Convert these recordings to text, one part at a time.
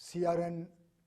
CRN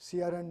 CRN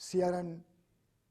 CRN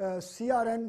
CRN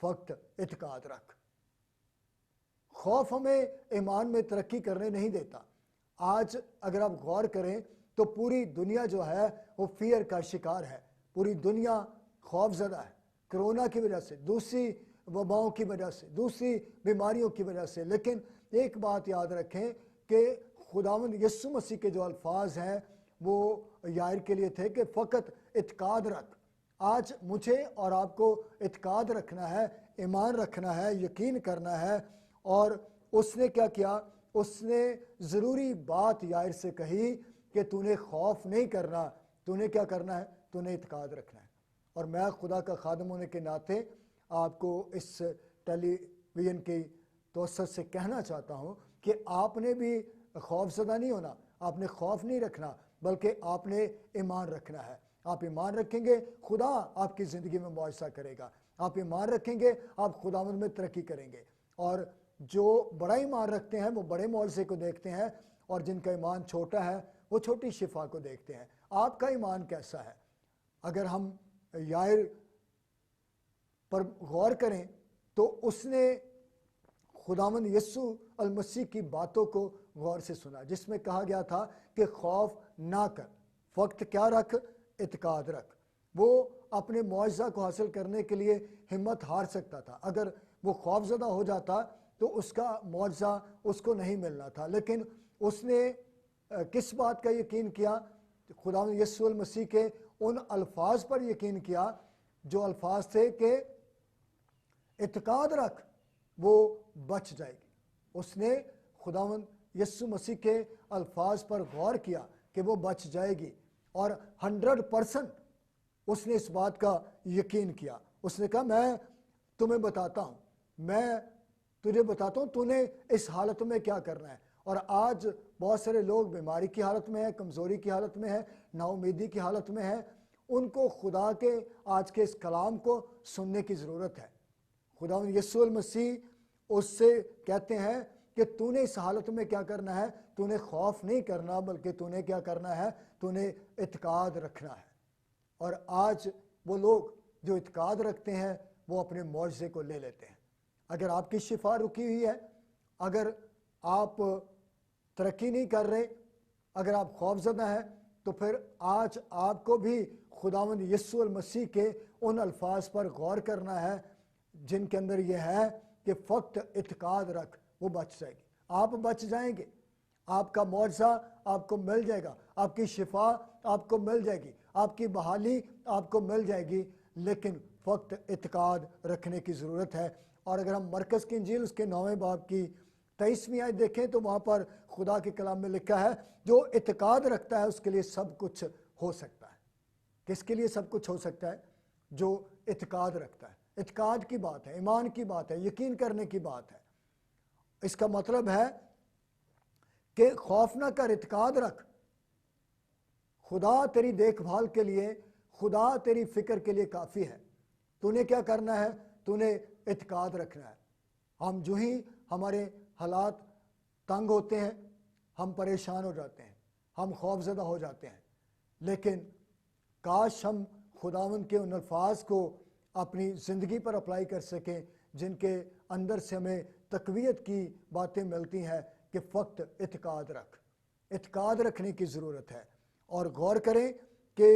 فقط اعتقاد رکھ۔ خوف ہمیں ایمان میں ترقی کرنے نہیں دیتا۔ آج اگر آپ غور کریں تو پوری دنیا جو ہے وہ فیئر کا شکار ہے، پوری دنیا خوف زدہ ہے، کرونا کی وجہ سے، دوسری وباؤں کی وجہ سے، دوسری بیماریوں کی وجہ سے۔ لیکن ایک بات یاد رکھیں کہ خداوند یسوع مسیح کے جو الفاظ ہیں وہ یائر کے لیے تھے کہ فقط اعتقاد رکھ۔ آج مجھے اور آپ کو اعتقاد رکھنا ہے، ایمان رکھنا ہے، یقین کرنا ہے۔ اور اس نے کیا کیا؟ اس نے ضروری بات یائر سے کہی کہ تو نے خوف نہیں کرنا، تو نے کیا کرنا ہے؟ تو نے اعتقاد رکھنا ہے۔ اور میں خدا کا خادم ہونے کے ناطے آپ کو اس ٹیلی ویژن کی توسط سے کہنا چاہتا ہوں کہ آپ نے بھی خوف زدہ نہیں ہونا، آپ نے خوف نہیں رکھنا، بلکہ آپ نے ایمان رکھنا ہے۔ آپ ایمان رکھیں گے، خدا آپ کی زندگی میں معجزہ کرے گا۔ آپ ایمان رکھیں گے، آپ خداوند میں ترقی کریں گے۔ اور جو بڑا ایمان رکھتے ہیں وہ بڑے معجزے کو دیکھتے ہیں، اور جن کا ایمان چھوٹا ہے وہ چھوٹی شفا کو دیکھتے ہیں۔ آپ کا ایمان کیسا ہے؟ اگر ہم یائر پر غور کریں تو اس نے خداوند یسوع المسیح کی باتوں کو غور سے سنا، جس میں کہا گیا تھا کہ خوف نہ کر، فقط کیا رکھ؟ اعتقاد رکھ۔ وہ اپنے معجزہ کو حاصل کرنے کے لیے ہمت ہار سکتا تھا۔ اگر وہ خوف زدہ ہو جاتا تو اس کا معجزہ اس کو نہیں ملنا تھا، لیکن اس نے کس بات کا یقین کیا؟ خداوند یسوع المسیح کے ان الفاظ پر یقین کیا جو الفاظ تھے کہ اعتقاد رکھ، وہ بچ جائے گی۔ اس نے خداوند یسوع مسیح کے الفاظ پر غور کیا کہ وہ بچ جائے گی، اور 100% اس نے اس بات کا یقین کیا۔ اس نے کہا میں تمہیں بتاتا ہوں، میں تجھے بتاتا ہوں تو نے اس حالت میں کیا کرنا ہے۔ اور آج بہت سارے لوگ بیماری کی حالت میں ہیں، کمزوری کی حالت میں ہیں، نا امیدی کی حالت میں ہیں۔ ان کو خدا کے آج کے اس کلام کو سننے کی ضرورت ہے۔ خداوند یسوع المسیح اس سے کہتے ہیں کہ تو نے اس حالت میں کیا کرنا ہے؟ تو نے خوف نہیں کرنا، بلکہ تو نے کیا کرنا ہے؟ تو نے اعتقاد رکھنا ہے۔ اور آج وہ لوگ جو اعتقاد رکھتے ہیں وہ اپنے معجزے کو لے لیتے ہیں۔ اگر آپ کی شفا رکی ہوئی ہے، اگر آپ ترقی نہیں کر رہے، اگر آپ خوف زدہ ہیں، تو پھر آج آپ کو بھی خداوند یسوع المسیح کے ان الفاظ پر غور کرنا ہے جن کے اندر یہ ہے کہ فقط اعتقاد رکھ، وہ بچ جائے گی۔ آپ بچ جائیں گے، آپ کا معجزہ آپ کو مل جائے گا، آپ کی شفا آپ کو مل جائے گی، آپ کی بحالی آپ کو مل جائے گی، لیکن فقط اعتقاد رکھنے کی ضرورت ہے۔ اور اگر ہم مرکز کی انجیل اس کے 9ویں باب کی 23ویں آیت دیکھیں تو وہاں پر خدا کے کلام میں لکھا ہے جو اعتقاد رکھتا ہے اس کے لیے سب کچھ ہو سکتا ہے۔ کس کے لیے سب کچھ ہو سکتا ہے؟ جو اعتقاد رکھتا ہے۔ اعتقاد کی بات ہے، ایمان کی بات ہے، یقین کرنے کی بات ہے۔ اس کا مطلب ہے کہ خوف نہ کر، اعتقاد رکھ۔ خدا تیری دیکھ بھال کے لیے، خدا تیری فکر کے لیے کافی ہے۔ تو نے کیا کرنا ہے؟ تو نے اعتقاد رکھنا ہے۔ ہم جو ہی ہمارے حالات تنگ ہوتے ہیں، ہم پریشان ہو جاتے ہیں، ہم خوف زدہ ہو جاتے ہیں، لیکن کاش ہم خداوند کے ان الفاظ کو اپنی زندگی پر اپلائی کر سکیں جن کے اندر سے ہمیں تقویت کی باتیں ملتی ہیں کہ فقط اعتقاد رکھ۔ اعتقاد رکھنے کی ضرورت ہے، اور غور کریں کہ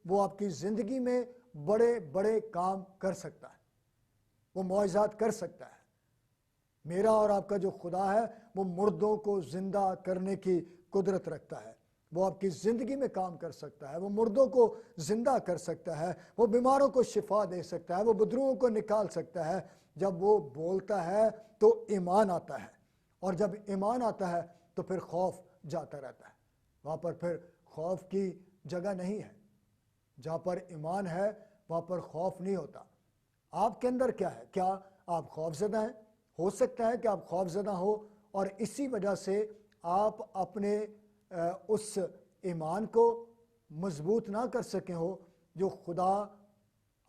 وہ آپ کی زندگی میں بڑے بڑے کام کر سکتا ہے، وہ معجزات کر سکتا ہے۔ میرا اور آپ کا جو خدا ہے وہ مردوں کو زندہ کرنے کی قدرت رکھتا ہے۔ وہ آپ کی زندگی میں کام کر سکتا ہے، وہ مردوں کو زندہ کر سکتا ہے، وہ بیماروں کو شفا دے سکتا ہے، وہ بدروؤں کو نکال سکتا ہے۔ جب وہ بولتا ہے تو ایمان آتا ہے، اور جب ایمان آتا ہے تو پھر خوف جاتا رہتا ہے۔ وہاں پر پھر خوف کی جگہ نہیں ہے۔ جہاں پر ایمان ہے وہاں پر خوف نہیں ہوتا۔ آپ کے اندر کیا ہے؟ کیا آپ خوف زدہ ہیں؟ ہو سکتا ہے کہ آپ خوف زدہ ہو اور اسی وجہ سے آپ اپنے اس ایمان کو مضبوط نہ کر سکے ہو جو خدا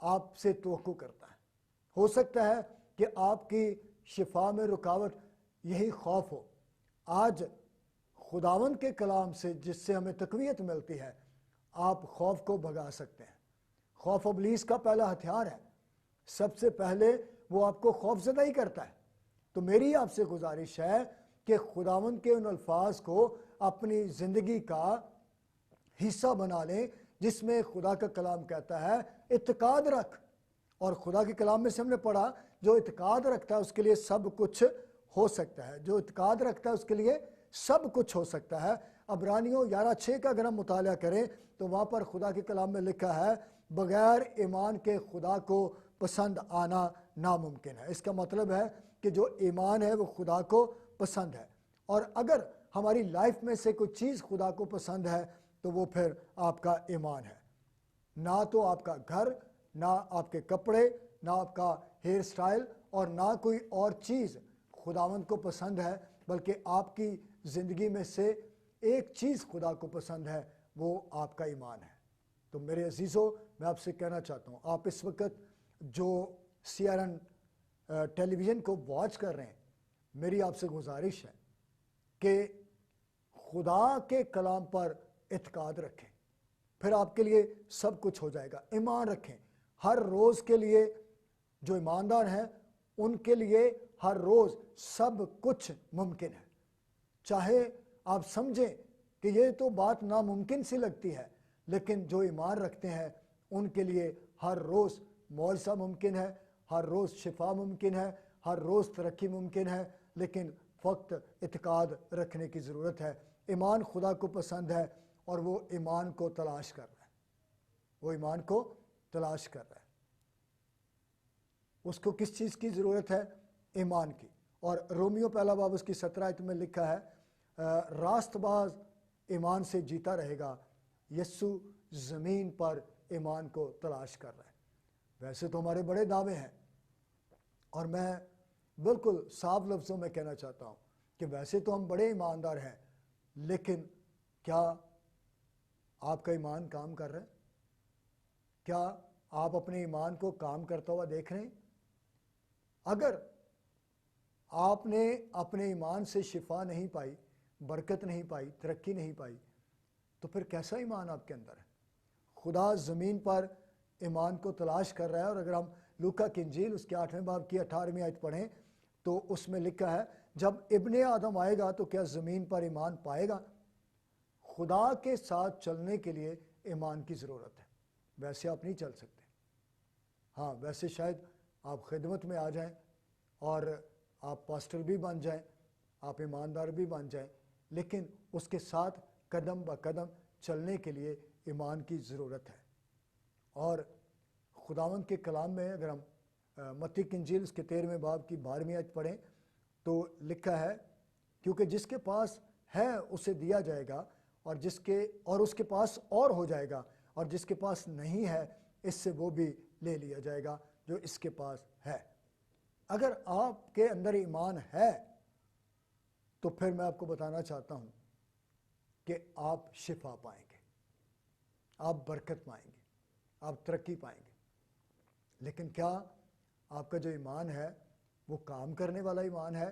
آپ سے توقع کرتا ہے۔ ہو سکتا ہے کہ آپ کی شفا میں رکاوٹ یہی خوف ہو۔ آج خداوند کے کلام سے جس سے ہمیں تقویت ملتی ہے، آپ خوف کو بھگا سکتے ہیں۔ خوف ابلیس کا پہلا ہتھیار ہے۔ سب سے پہلے وہ آپ کو خوف زدہ ہی کرتا ہے۔ تو میری آپ سے گزارش ہے کہ خداوند کے ان الفاظ کو اپنی زندگی کا حصہ بنا لیں جس میں خدا کا کلام کہتا ہے اعتقاد رکھ، اور خدا کے کلام میں سے ہم نے پڑھا جو اعتقاد رکھتا ہے اس کے لیے سب کچھ ہو سکتا ہے، جو اعتقاد رکھتا ہے اس کے لیے سب کچھ ہو سکتا ہے۔ عبرانیوں 11:6 کا اگر ہم مطالعہ کریں تو وہاں پر خدا کے کلام میں لکھا ہے بغیر ایمان کے خدا کو پسند آنا ناممکن ہے۔ اس کا مطلب ہے کہ جو ایمان ہے وہ خدا کو پسند ہے، اور اگر ہماری لائف میں سے کوئی چیز خدا کو پسند ہے تو وہ پھر آپ کا ایمان ہے۔ نہ تو آپ کا گھر، نہ آپ کے کپڑے، نہ آپ کا ہیئر سٹائل، اور نہ کوئی اور چیز خداوند کو پسند ہے، بلکہ آپ کی زندگی میں سے ایک چیز خدا کو پسند ہے، وہ آپ کا ایمان ہے۔ تو میرے عزیزو، میں آپ سے کہنا چاہتا ہوں، آپ اس وقت جو CRN ٹیلی ویژن کو واچ کر رہے ہیں، میری آپ سے گزارش ہے کہ خدا کے کلام پر اعتقاد رکھیں، پھر آپ کے لیے سب کچھ ہو جائے گا۔ ایمان رکھیں، ہر روز کے لیے جو ایماندار ہیں ان کے لیے ہر روز سب کچھ ممکن ہے۔ چاہے آپ سمجھیں کہ یہ تو بات ناممکن سی لگتی ہے، لیکن جو ایمان رکھتے ہیں ان کے لیے ہر روز معجزہ ممکن ہے، ہر روز شفا ممکن ہے، ہر روز ترقی ممکن ہے، لیکن فقط اعتقاد رکھنے کی ضرورت ہے۔ ایمان خدا کو پسند ہے اور وہ ایمان کو تلاش کر رہا ہے، وہ ایمان کو تلاش کر رہا ہے۔ اس کو کس چیز کی ضرورت ہے؟ ایمان کی۔ اور رومیو پہلا باب اس کی 17 آیت میں لکھا ہے راست باز ایمان سے جیتا رہے گا، یسوع زمین پر ایمان کو تلاش کر رہا ہے۔ ویسے تو ہمارے بڑے دعوے ہیں، اور میں بالکل صاف لفظوں میں کہنا چاہتا ہوں کہ ویسے تو ہم بڑے ایماندار ہیں، لیکن کیا آپ کا ایمان کام کر رہا ہے؟ کیا آپ اپنے ایمان کو کام کرتا ہوا دیکھ رہے ہیں؟ اگر آپ نے اپنے ایمان سے شفا نہیں پائی، برکت نہیں پائی، ترقی نہیں پائی، تو پھر کیسا ایمان آپ کے اندر ہے؟ خدا زمین پر ایمان کو تلاش کر رہا ہے، اور اگر ہم لوکا کی انجیل اس کے 8ویں باب کی 18ویں آیت پڑھیں تو اس میں لکھا ہے جب ابن آدم آئے گا تو کیا زمین پر ایمان پائے گا؟ خدا کے ساتھ چلنے کے لیے ایمان کی ضرورت ہے، ویسے آپ نہیں چل سکتے۔ ہاں، ویسے شاید آپ خدمت میں آ جائیں اور آپ پاسٹر بھی بن جائیں، آپ ایماندار بھی بن جائیں، لیکن اس کے ساتھ قدم با قدم چلنے کے لیے ایمان کی ضرورت ہے۔ اور خداوند کے کلام میں اگر ہم متی کی انجیل اس کے 13ویں باب کی 12ویں آیت پڑھیں تو لکھا ہے کیونکہ جس کے پاس ہے اسے دیا جائے گا، اور اس کے پاس اور ہو جائے گا، اور جس کے پاس نہیں ہے اس سے وہ بھی لے لیا جائے گا جو اس کے پاس ہے۔ اگر آپ کے اندر ایمان ہے تو پھر میں آپ کو بتانا چاہتا ہوں کہ آپ شفا پائیں گے، آپ برکت پائیں گے، آپ ترقی پائیں گے۔ لیکن کیا آپ کا جو ایمان ہے وہ کام کرنے والا ایمان ہے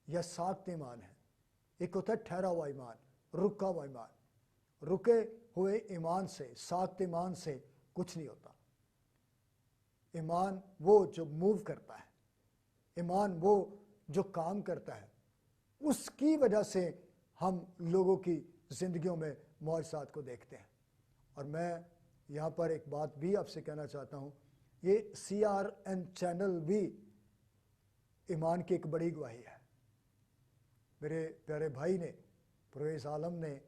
یا ساخت ایمان ہے؟ ایک ہوتا ہے ٹھہرا ہوا ایمان، رکا ہوا ایمان۔ رکے ہوئے ایمان سے، ساخت ایمان سے کچھ نہیں ہوتا۔ ایمان وہ جو موو کرتا ہے، ایمان وہ جو کام کرتا ہے، اس کی وجہ سے ہم لوگوں کی زندگیوں میں معجزات کو دیکھتے ہیں۔ اور میں یہاں پر ایک بات بھی آپ سے کہنا چاہتا ہوں، یہ CRN چینل بھی ایمان کی ایک بڑی گواہی ہے۔ میرے پیارے بھائی نے، پرویز عالم نے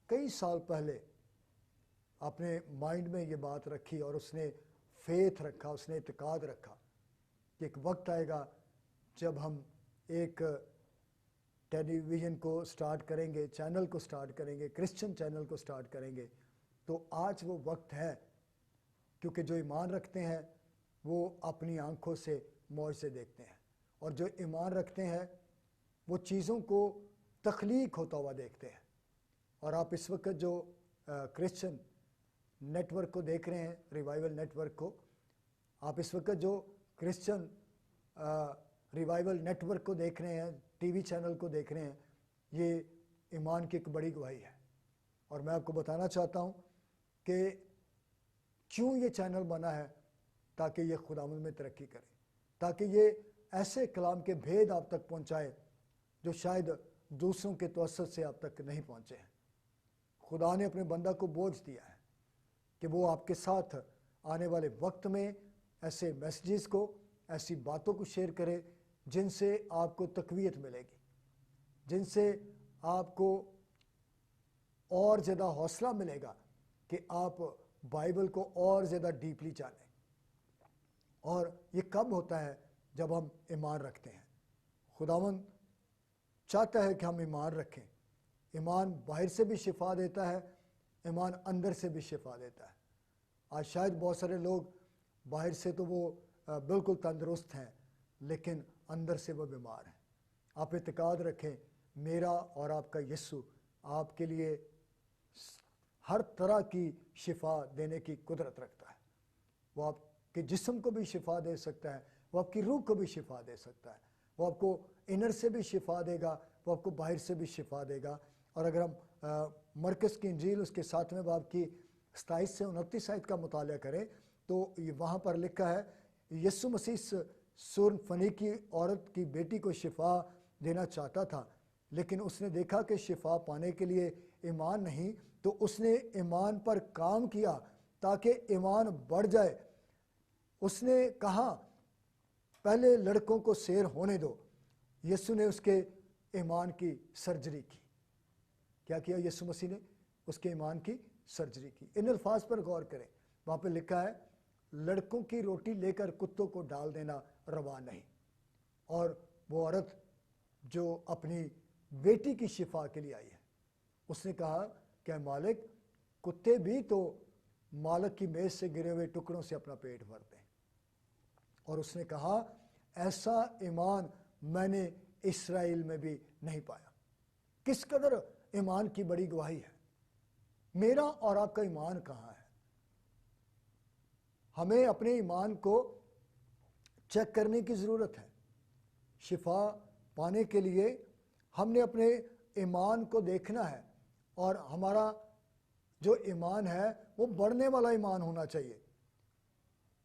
کئی سال پہلے اپنے مائنڈ میں یہ بات رکھی، اور اس نے فیتھ رکھا، اس نے اعتقاد رکھا کہ ایک وقت آئے گا جب ہم ایک ٹیلی ویژن کو سٹارٹ کریں گے، چینل کو سٹارٹ کریں گے، کرسچن چینل کو سٹارٹ کریں گے۔ تو آج وہ وقت ہے، کیونکہ جو ایمان رکھتے ہیں وہ اپنی آنکھوں سے معجزے دیکھتے ہیں، اور جو ایمان رکھتے ہیں وہ چیزوں کو تخلیق ہوتا ہوا دیکھتے ہیں۔ اور آپ اس وقت جو کرسچن نیٹ ورک کو دیکھ رہے ہیں، ریوائول نیٹ ورک کو، آپ اس وقت جو کرسچن ریوائول نیٹ ورک کو دیکھ رہے ہیں، ٹی وی چینل کو دیکھ رہے ہیں، یہ ایمان کی ایک بڑی گواہی ہے۔ اور میں آپ کو بتانا چاہتا ہوں کہ کیوں یہ چینل بنا ہے، تاکہ یہ خداوند میں ترقی کرے، تاکہ یہ ایسے کلام کے بھید آپ تک پہنچائے جو شاید دوسروں کے توسط سے آپ تک نہیں پہنچے ہیں۔ خدا نے اپنے بندہ کو بوجھ دیا ہے کہ وہ آپ کے ساتھ آنے والے وقت میں ایسے میسیجز کو، ایسی باتوں کو شیئر کرے جن سے آپ کو تقویت ملے گی، جن سے آپ کو اور زیادہ حوصلہ ملے گا کہ آپ بائبل کو اور زیادہ ڈیپلی جانیں۔ اور یہ کب ہوتا ہے؟ جب ہم ایمان رکھتے ہیں۔ خداوند چاہتا ہے کہ ہم ایمان رکھیں۔ ایمان باہر سے بھی شفا دیتا ہے، ایمان اندر سے بھی شفا دیتا ہے۔ آج شاید بہت سارے لوگ باہر سے تو وہ بالکل تندرست ہیں، لیکن اندر سے وہ بیمار ہیں۔ آپ اعتقاد رکھیں، میرا اور آپ کا یسوع آپ کے لیے ہر طرح کی شفا دینے کی قدرت رکھتا ہے۔ وہ آپ کے جسم کو بھی شفا دے سکتا ہے، وہ آپ کی روح کو بھی شفا دے سکتا ہے، وہ آپ کو انر سے بھی شفا دے گا، وہ آپ کو باہر سے بھی شفا دے گا۔ اور اگر ہم مرکز کی انجیل اس کے 7ویں باب کی 27 سے 29 آیت کا مطالعہ کریں تو وہاں پر لکھا ہے، یسوع مسیح سور فنی کی عورت کی بیٹی کو شفا دینا چاہتا تھا، لیکن اس نے دیکھا کہ شفا پانے کے لیے ایمان نہیں، تو اس نے ایمان پر کام کیا تاکہ ایمان بڑھ جائے۔ اس نے کہا پہلے لڑکوں کو سیر ہونے دو۔ یسوع نے اس کے ایمان کی سرجری کی۔ کیا کیا یسوع مسیح نے؟ اس کے ایمان کی سرجری کی۔ ان الفاظ پر غور کریں، وہاں پہ لکھا ہے لڑکوں کی روٹی لے کر کتوں کو ڈال دینا روا نہیں۔ اور وہ عورت جو اپنی بیٹی کی شفا کے لیے آئی ہے، اس نے کہا کہ مالک، کتے بھی تو مالک کی میز سے گرے ہوئے ٹکڑوں سے اپنا پیٹ بھرتے ہیں۔ اور اس نے کہا ایسا ایمان میں نے اسرائیل میں بھی نہیں پایا۔ کس قدر ایمان کی بڑی گواہی ہے۔ میرا اور آپ کا ایمان کہاں ہے؟ ہمیں اپنے ایمان کو چیک کرنے کی ضرورت ہے۔ شفا پانے کے لیے ہم نے اپنے ایمان کو دیکھنا ہے، اور ہمارا جو ایمان ہے وہ بڑھنے والا ایمان ہونا چاہیے۔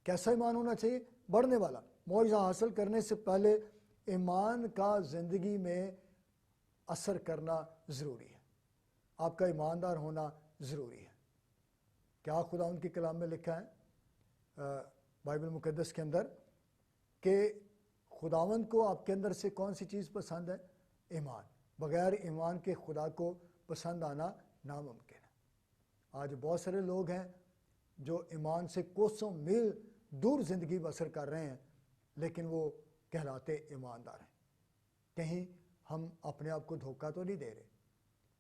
کیسا ایمان ہونا چاہیے؟ بڑھنے والا۔ معجزہ حاصل کرنے سے پہلے ایمان کا زندگی میں اثر کرنا ضروری ہے۔ آپ کا ایماندار ہونا ضروری ہے۔ کیا خدا ان کی کلام میں لکھا ہے بائبل مقدس کے اندر کہ خداوند کو آپ کے اندر سے کون سی چیز پسند ہے؟ ایمان۔ بغیر ایمان کے خدا کو پسند آنا ناممکن ہے۔ آج بہت سارے لوگ ہیں جو ایمان سے کوسوں میل دور زندگی بسر کر رہے ہیں، لیکن وہ کہلاتے ایماندار ہیں۔ کہیں ہم اپنے آپ کو دھوکہ تو نہیں دے رہے؟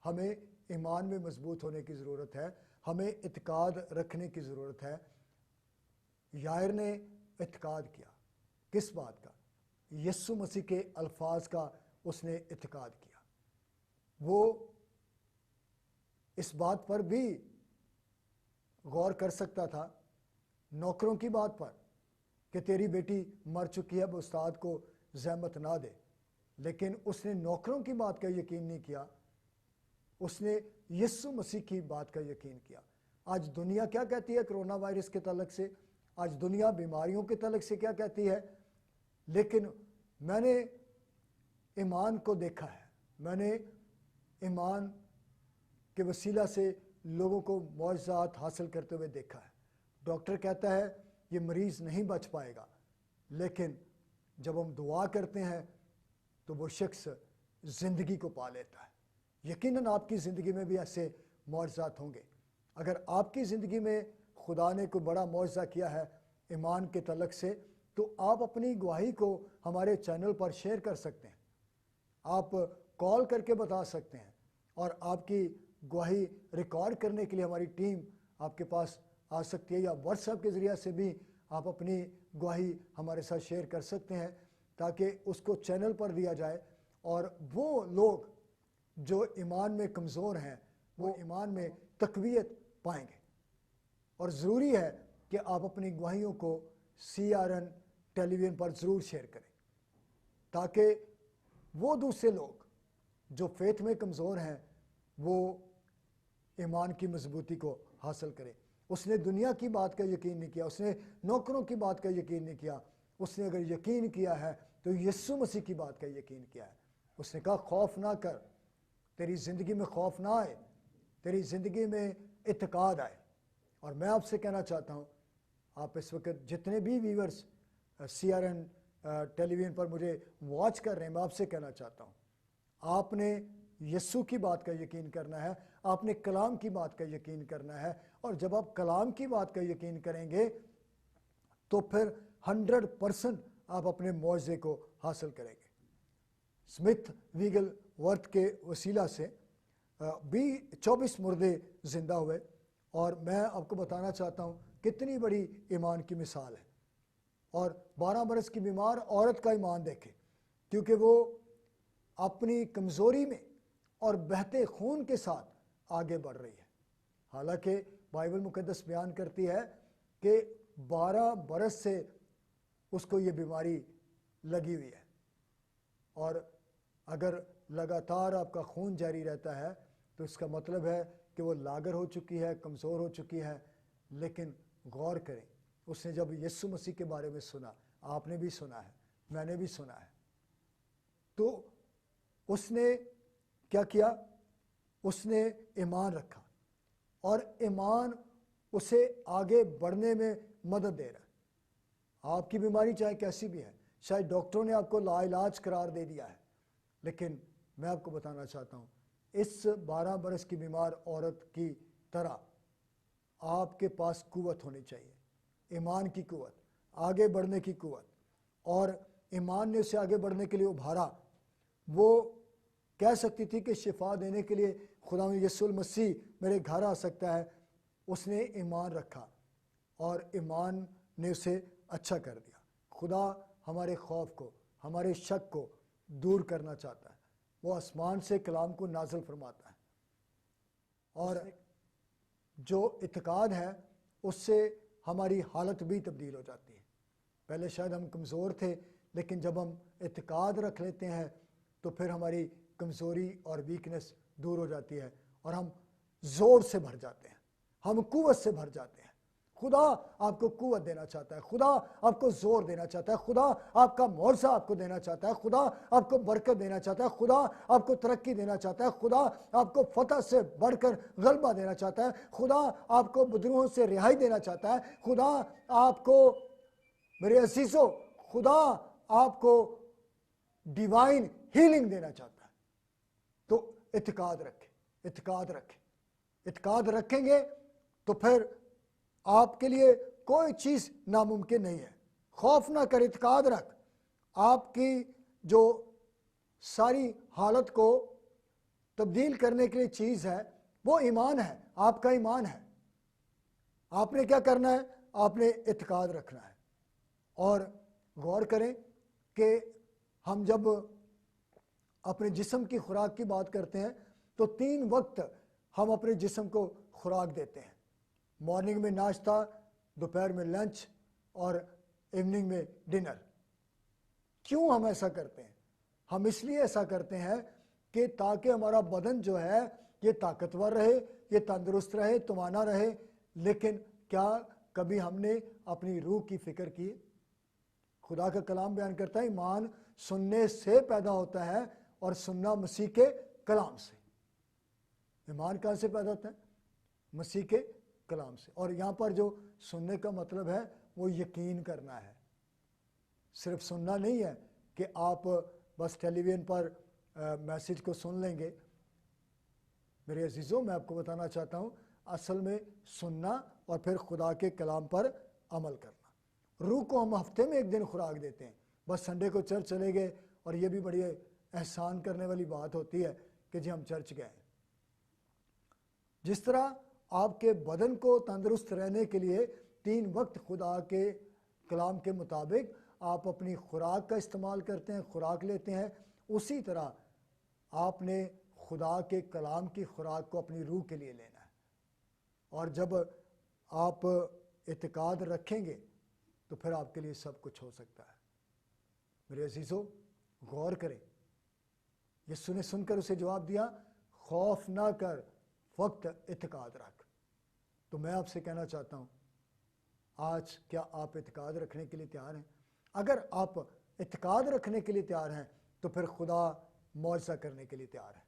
ہمیں ایمان میں مضبوط ہونے کی ضرورت ہے، ہمیں اعتقاد رکھنے کی ضرورت ہے۔ یائر نے اعتقاد کیا، کس بات کا؟ یسوع مسیح کے الفاظ کا اس نے اعتقاد کیا۔ وہ اس بات پر بھی غور کر سکتا تھا، نوکروں کی بات پر، کہ تیری بیٹی مر چکی ہے، اب استاد کو زحمت نہ دے، لیکن اس نے نوکروں کی بات کا یقین نہیں کیا، اس نے یسوع مسیح کی بات کا یقین کیا۔ آج دنیا کیا کہتی ہے کرونا وائرس کے تعلق سے؟ آج دنیا بیماریوں کے تعلق سے کیا کہتی ہے؟ لیکن میں نے ایمان کو دیکھا ہے، میں نے ایمان کے وسیلہ سے لوگوں کو معجزات حاصل کرتے ہوئے دیکھا ہے۔ ڈاکٹر کہتا ہے یہ مریض نہیں بچ پائے گا، لیکن جب ہم دعا کرتے ہیں تو وہ شخص زندگی کو پا لیتا ہے۔ یقیناً آپ کی زندگی میں بھی ایسے معجزات ہوں گے۔ اگر آپ کی زندگی میں خدا نے کوئی بڑا معجزہ کیا ہے ایمان کے تعلق سے، تو آپ اپنی گواہی کو ہمارے چینل پر شیئر کر سکتے ہیں، آپ کال کر کے بتا سکتے ہیں، اور آپ کی گواہی ریکارڈ کرنے کے لیے ہماری ٹیم آپ کے پاس آ سکتی ہے، یا واٹس ایپ کے ذریعے سے بھی آپ اپنی گواہی ہمارے ساتھ شیئر کر سکتے ہیں، تاکہ اس کو چینل پر دیا جائے، اور وہ لوگ جو ایمان میں کمزور ہیں وہ ایمان میں تقویت پائیں گے۔ اور ضروری ہے کہ آپ اپنی گواہیوں کو CRN ٹیلی ویژن پر ضرور شیئر کریں، تاکہ وہ دوسرے لوگ جو فیتھ میں کمزور ہیں وہ ایمان کی مضبوطی کو حاصل کریں۔ اس نے دنیا کی بات کا یقین نہیں کیا، اس نے نوکروں کی بات کا یقین نہیں کیا، اس نے اگر یقین کیا ہے تو یسوع مسیح کی بات کا یقین کیا ہے۔ اس نے کہا خوف نہ کر، تیری زندگی میں خوف نہ آئے، تیری زندگی میں اعتقاد آئے۔ اور میں آپ سے کہنا چاہتا ہوں، آپ اس وقت جتنے بھی ویورز CRN ٹیلی ویژن پر مجھے واچ کر رہے ہیں، میں آپ سے کہنا چاہتا ہوں، آپ نے یسوع کی بات کا یقین کرنا ہے، آپ نے کلام کی بات کا یقین کرنا ہے۔ اور جب آپ کلام کی بات کا یقین کریں گے تو پھر 100% آپ اپنے معجزے کو حاصل کریں گے۔ سمتھ ویگل ورتھ کے وسیلہ سے 24 مردے زندہ ہوئے، اور میں آپ کو بتانا چاہتا ہوں کتنی بڑی ایمان کی مثال ہے۔ اور 12 برس کی بیمار عورت کا ایمان دیکھے، کیونکہ وہ اپنی کمزوری میں اور بہتے خون کے ساتھ آگے بڑھ رہی ہے۔ حالانکہ بائبل مقدس بیان کرتی ہے کہ 12 برس سے اس کو یہ بیماری لگی ہوئی ہے، اور اگر لگاتار آپ کا خون جاری رہتا ہے تو اس کا مطلب ہے کہ وہ لاغر ہو چکی ہے، کمزور ہو چکی ہے۔ لیکن غور کریں، اس نے جب یسوع مسیح کے بارے میں سنا، آپ نے بھی سنا ہے، میں نے بھی سنا ہے، تو اس نے کیا کیا؟ اس نے ایمان رکھا، اور ایمان اسے آگے بڑھنے میں مدد دے رہا ہے۔ آپ کی بیماری چاہے کیسی بھی ہے، شاید ڈاکٹروں نے آپ کو لا علاج قرار دے دیا ہے، لیکن میں آپ کو بتانا چاہتا ہوں اس 12 برس کی بیمار عورت کی طرح آپ کے پاس قوت ہونی چاہیے، ایمان کی قوت، آگے بڑھنے کی قوت۔ اور ایمان نے اسے آگے بڑھنے کے لیے ابھارا۔ وہ کہہ سکتی تھی کہ شفا دینے کے لیے خدا یسوع المسیح میرے گھر آ سکتا ہے، اس نے ایمان رکھا اور ایمان نے اسے اچھا کر دیا۔ خدا ہمارے خوف کو، ہمارے شک کو دور کرنا چاہتا ہے، وہ آسمان سے کلام کو نازل فرماتا ہے، اور جو اعتقاد ہے اس سے ہماری حالت بھی تبدیل ہو جاتی ہے۔ پہلے شاید ہم کمزور تھے، لیکن جب ہم اعتقاد رکھ لیتے ہیں تو پھر ہماری کمزوری اور ویکنس دور ہو جاتی ہے، اور ہم زور سے بھر جاتے ہیں، ہم قوت سے بھر جاتے ہیں۔ خدا آپ کو قوت دینا چاہتا ہے، خدا آپ کو زور دینا چاہتا ہے، خدا آپ کا معجزہ آپ کو دینا چاہتا ہے، خدا آپ کو برکت دینا چاہتا ہے، خدا آپ کو ترقی دینا چاہتا ہے، خدا آپ کو فتح سے بڑھ کر غلبہ دینا چاہتا ہے، خدا آپ کو بدروہوں سے رہائی دینا چاہتا ہے، خدا آپ کو، میرے عزیزو، خدا آپ کو ڈیوائن ہیلنگ دینا چاہتا ہے۔ تو اعتقاد رکھیں، اعتقاد رکھیں، اعتقاد رکھیں گے تو پھر آپ کے لیے کوئی چیز ناممکن نہیں ہے۔ خوف نہ کر، اعتقاد رکھ۔ آپ کی جو ساری حالت کو تبدیل کرنے کے لیے چیز ہے وہ ایمان ہے، آپ کا ایمان ہے۔ آپ نے کیا کرنا ہے؟ آپ نے اعتقاد رکھنا ہے۔ اور غور کریں کہ ہم جب اپنے جسم کی خوراک کی بات کرتے ہیں تو 3 وقت ہم اپنے جسم کو خوراک دیتے ہیں، مارننگ میں ناشتہ، دوپہر میں لنچ، اور ایوننگ میں ڈنر۔ کیوں ہم ایسا کرتے ہیں؟ ہم اس لیے ایسا کرتے ہیں کہ تاکہ ہمارا بدن جو ہے یہ طاقتور رہے، یہ تندرست رہے، توانا رہے۔ لیکن کیا کبھی ہم نے اپنی روح کی فکر کی؟ خدا کا کلام بیان کرتا ہے ایمان سننے سے پیدا ہوتا ہے، اور سننا مسیح کے کلام سے۔ ایمان کہاں سے پیدا ہوتا ہے؟ مسیح کے کلام سے۔ اور یہاں پر جو سننے کا مطلب ہے وہ یقین کرنا ہے، صرف سننا نہیں ہے کہ آپ بس ٹیلی ویژن پر میسج کو سن لیں گے۔ میرے عزیزوں، میں آپ کو بتانا چاہتا ہوں اصل میں سننا اور پھر خدا کے کلام پر عمل کرنا۔ روح کو ہم ہفتے میں 1 دن خوراک دیتے ہیں، بس سنڈے کو چرچ چلے گئے، اور یہ بھی بڑی احسان کرنے والی بات ہوتی ہے کہ جی ہم چرچ گئے۔ جس طرح آپ کے بدن کو تندرست رہنے کے لیے 3 وقت خدا کے کلام کے مطابق آپ اپنی خوراک کا استعمال کرتے ہیں، خوراک لیتے ہیں، اسی طرح آپ نے خدا کے کلام کی خوراک کو اپنی روح کے لیے لینا ہے۔ اور جب آپ اعتقاد رکھیں گے تو پھر آپ کے لیے سب کچھ ہو سکتا ہے۔ میرے عزیزو، غور کریں، یسوع نے سن کر اسے جواب دیا، خوف نہ کر، فقط اعتقاد رکھ۔ تو میں آپ سے کہنا چاہتا ہوں، آج کیا آپ اعتقاد رکھنے کے لیے تیار ہیں؟ اگر آپ اعتقاد رکھنے کے لیے تیار ہیں تو پھر خدا معجزہ کرنے کے لیے تیار ہے۔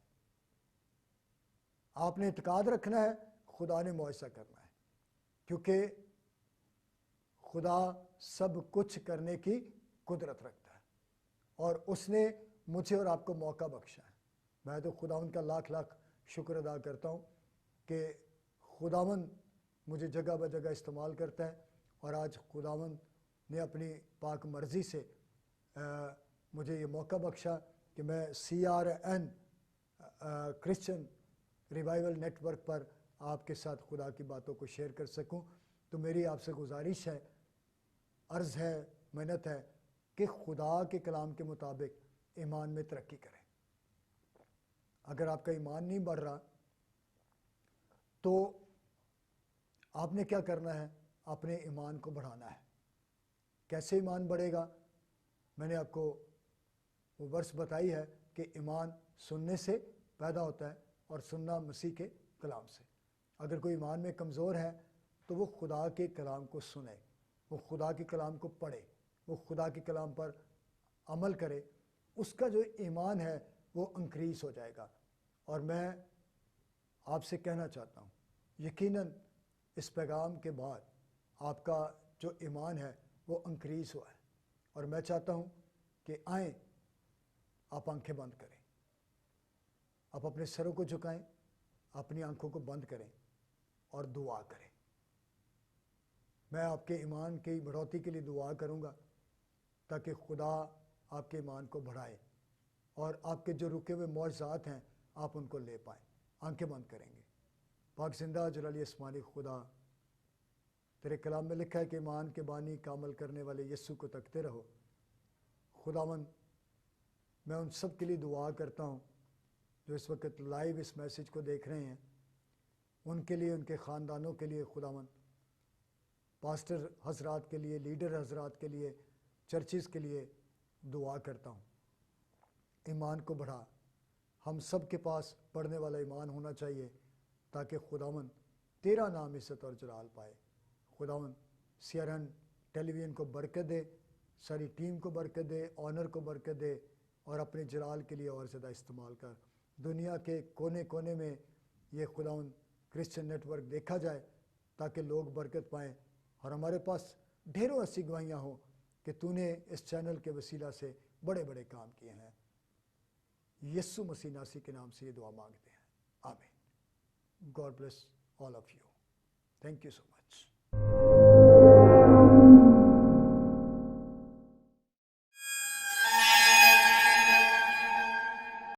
آپ نے اعتقاد رکھنا ہے، خدا نے معجزہ کرنا ہے، کیونکہ خدا سب کچھ کرنے کی قدرت رکھتا ہے اور اس نے مجھے اور آپ کو موقع بخشا ہے۔ میں تو خداوند کا لاکھ لاکھ شکر ادا کرتا ہوں کہ خداوند مجھے جگہ بہ جگہ استعمال کرتا ہے، اور آج خداوند نے اپنی پاک مرضی سے مجھے یہ موقع بخشا کہ میں CRN Christian revival network پر آپ کے ساتھ خدا کی باتوں کو شیئر کر سکوں۔ تو میری آپ سے گزارش ہے، عرض ہے، منت ہے کہ خدا کے کلام کے مطابق ایمان میں ترقی کریں۔ اگر آپ کا ایمان نہیں بڑھ رہا تو آپ نے کیا کرنا ہے؟ اپنے ایمان کو بڑھانا ہے۔ کیسے ایمان بڑھے گا؟ میں نے آپ کو وہ ورس بتائی ہے کہ ایمان سننے سے پیدا ہوتا ہے اور سننا مسیح کے کلام سے۔ اگر کوئی ایمان میں کمزور ہے تو وہ خدا کے کلام کو سنے، وہ خدا کے کلام کو پڑھے، وہ خدا کے کلام پر عمل کرے، اس کا جو ایمان ہے وہ انکریز ہو جائے گا۔ اور میں آپ سے کہنا چاہتا ہوں، یقیناً اس پیغام کے بعد آپ کا جو ایمان ہے وہ انکریز ہوا ہے، اور میں چاہتا ہوں کہ آئیں، آپ آنکھیں بند کریں، آپ اپنے سروں کو جھکائیں، اپنی آنکھوں کو بند کریں اور دعا کریں۔ میں آپ کے ایمان کی بڑھوتی کے لیے دعا کروں گا تاکہ خدا آپ کے ایمان کو بڑھائے اور آپ کے جو رکے ہوئے معجزات ہیں آپ ان کو لے پائیں۔ آنکھیں بند کریں گے۔ پاک زندہ جلالی آسمانی خدا، تیرے کلام میں لکھا ہے کہ ایمان کے بانی کا عمل کرنے والے یسوع کو تکتے رہو۔ خداوند، میں ان سب کے لیے دعا کرتا ہوں جو اس وقت لائیو اس میسیج کو دیکھ رہے ہیں، ان کے لیے، ان کے خاندانوں کے لیے، خداوند پاسٹر حضرات کے لیے، لیڈر حضرات کے لیے، چرچز کے لیے دعا کرتا ہوں۔ ایمان کو بڑھا۔ ہم سب کے پاس پڑھنے والا ایمان ہونا چاہیے تاکہ خداوند تیرا نام عزت اور جلال پائے۔ خداوند CRN ٹیلی ویژن کو برکت دے، ساری ٹیم کو برکت دے، آنر کو برکت دے، اور اپنے جلال کے لیے اور زیادہ استعمال کر۔ دنیا کے کونے کونے میں یہ خداوند کرسچن نیٹ ورک دیکھا جائے تاکہ لوگ برکت پائیں، اور ہمارے پاس ڈھیروں ایسی گواہیاں ہوں کہ تو نے اس چینل کے وسیلہ سے بڑے بڑے کام کیے ہیں۔ یسوع مسیح ناصری کے نام سے یہ دعا مانگتے ہیں، آمین۔ God bless all of you. Thank you so much.